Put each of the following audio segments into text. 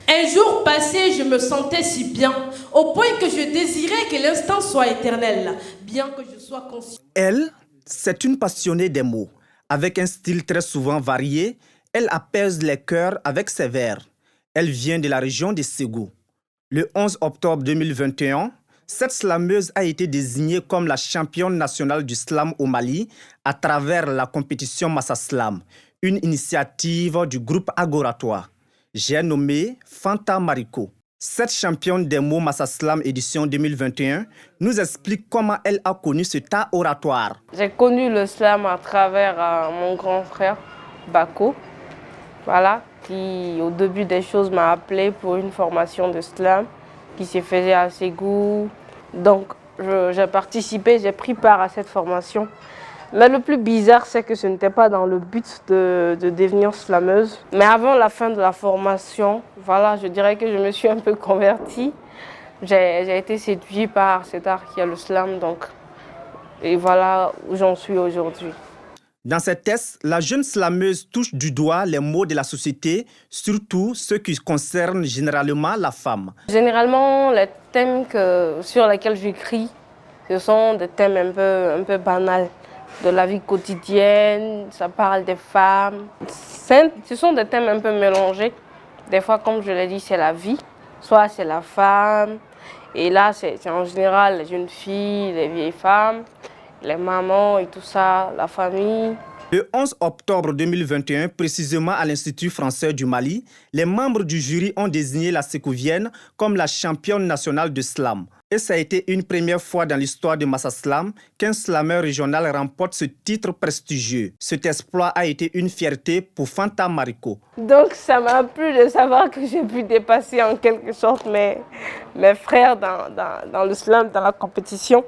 Un jour passé, je me sentais si bien, au point que je désirais que l'instant soit éternel, bien que je sois conscient. Elle, c'est une passionnée des mots. Avec un style très souvent varié, elle apaise les cœurs avec ses vers. Elle vient de la région de Ségou. Le 11 octobre 2021, cette slameuse a été désignée comme la championne nationale du slam au Mali à travers la compétition Massa Slam, une initiative du groupe Agoratoire. J'ai nommé Fanta Mariko. Cette championne des mots Massa Slam édition 2021 nous explique comment elle a connu cet art oratoire. J'ai connu le slam à travers mon grand frère, Bako, voilà, qui au début des choses m'a appelé pour une formation de slam qui se faisait à Ségou. Donc j'ai participé, j'ai pris part à cette formation. Mais le plus bizarre, c'est que ce n'était pas dans le but de devenir slameuse. Mais avant la fin de la formation, voilà, je dirais que je me suis un peu convertie. J'ai été séduite par cet art qui est le slam, donc, et voilà où j'en suis aujourd'hui. Dans ces tests, la jeune slameuse touche du doigt les maux de la société, surtout ceux qui concernent généralement la femme. Généralement, les thèmes sur lesquels j'écris, ce sont des thèmes un peu banals de la vie quotidienne, ça parle des femmes. Ce sont des thèmes un peu mélangés. Des fois, comme je l'ai dit, c'est la vie, soit c'est la femme. Et là, c'est en général les jeunes filles, les vieilles femmes, les mamans et tout ça, la famille. Le 11 octobre 2021, précisément à l'Institut français du Mali, les membres du jury ont désigné la Sékouvienne comme la championne nationale de slam. Et ça a été une première fois dans l'histoire de Massa Slam qu'un slameur régional remporte ce titre prestigieux. Cet exploit a été une fierté pour Fanta Mariko. Donc ça m'a plu de savoir que j'ai pu dépasser en quelque sorte mes frères dans le slam, dans la compétition.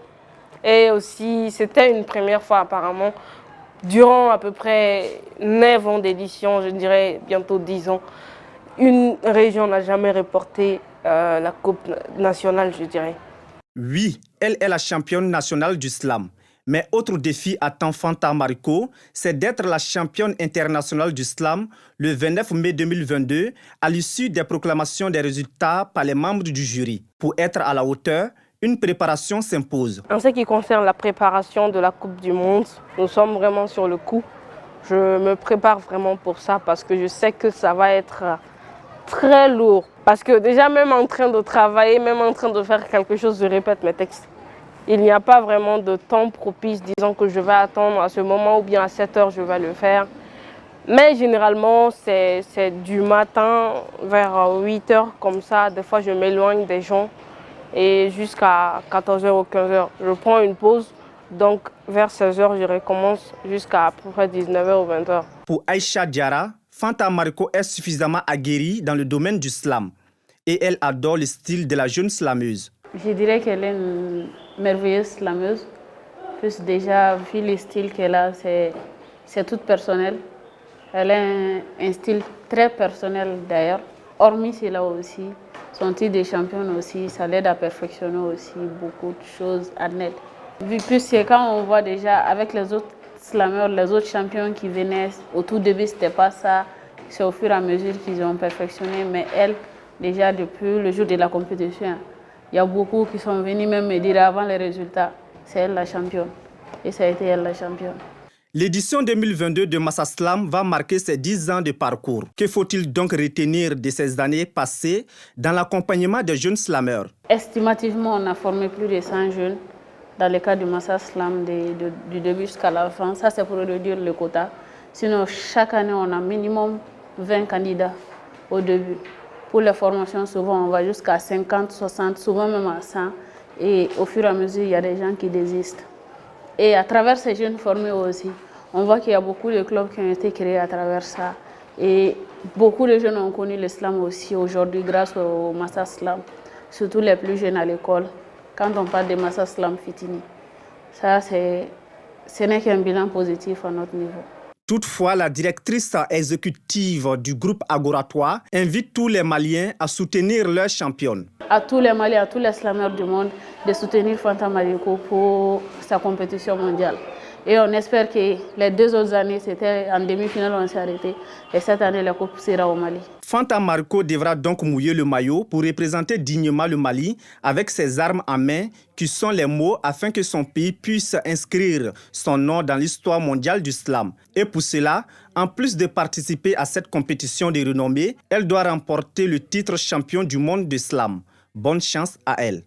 Et aussi, c'était une première fois apparemment. Durant à peu près 9 ans d'édition, je dirais bientôt 10 ans, une région n'a jamais remporté la Coupe nationale, je dirais. Oui, elle est la championne nationale du slam. Mais autre défi attend Fanta Mariko, c'est d'être la championne internationale du slam le 29 mai 2022 à l'issue des proclamations des résultats par les membres du jury. Pour être à la hauteur, une préparation s'impose. En ce qui concerne la préparation de la Coupe du Monde, nous sommes vraiment sur le coup. Je me prépare vraiment pour ça parce que je sais que ça va être très lourd. Parce que déjà, même en train de travailler, même en train de faire quelque chose, je répète mes textes. Il n'y a pas vraiment de temps propice, disons que je vais attendre à ce moment ou bien à 7 heures, je vais le faire. Mais généralement, c'est du matin vers 8 heures comme ça. Des fois, je m'éloigne des gens. Et jusqu'à 14h ou 15h, je prends une pause. Donc, vers 16h, je recommence jusqu'à peu près 19h ou 20h. Pour Aïcha Diara, Fanta Mariko est suffisamment aguerrie dans le domaine du slam. Et elle adore le style de la jeune slameuse. Je dirais qu'elle est une merveilleuse slameuse. Plus déjà, vu le style qu'elle a, c'est tout personnel. Elle a un style très personnel d'ailleurs. Hormis cela aussi, son titre de championne aussi, ça l'aide à perfectionner aussi beaucoup de choses à net. Puis c'est quand on voit déjà avec les autres slameurs, les autres champions qui venaient, au tout début c'était pas ça, c'est au fur et à mesure qu'ils ont perfectionné, mais elle, déjà depuis le jour de la compétition, il y a beaucoup qui sont venus même me dire avant les résultats, c'est elle la championne, et ça a été elle la championne. L'édition 2022 de Massa Slam va marquer ses 10 ans de parcours. Que faut-il donc retenir de ces années passées dans l'accompagnement des jeunes slameurs? Estimativement, on a formé plus de 100 jeunes dans le cadre du Massa Slam du début jusqu'à la fin. Ça, c'est pour réduire le quota. Sinon, chaque année, on a minimum 20 candidats au début. Pour les formations, souvent, on va jusqu'à 50, 60, souvent même à 100. Et au fur et à mesure, il y a des gens qui désistent. Et à travers ces jeunes formés aussi, on voit qu'il y a beaucoup de clubs qui ont été créés à travers ça. Et beaucoup de jeunes ont connu l'islam aussi aujourd'hui grâce au Massa Slam, surtout les plus jeunes à l'école. Quand on parle de Massa Slam Fitini, ça, ce n'est qu'un bilan positif à notre niveau. Toutefois, la directrice exécutive du groupe Agoratoire invite tous les Maliens à soutenir leur championne. À tous les Maliens, à tous les slameurs du monde, de soutenir Fanta Mariko pour sa compétition mondiale. Et on espère que les 2 autres années, c'était en demi-finale, on s'est arrêté. Et cette année, la Coupe sera au Mali. Fanta Marco devra donc mouiller le maillot pour représenter dignement le Mali avec ses armes en main, qui sont les mots afin que son pays puisse inscrire son nom dans l'histoire mondiale du slam. Et pour cela, en plus de participer à cette compétition de renommée, elle doit remporter le titre champion du monde de slam. Bonne chance à elle.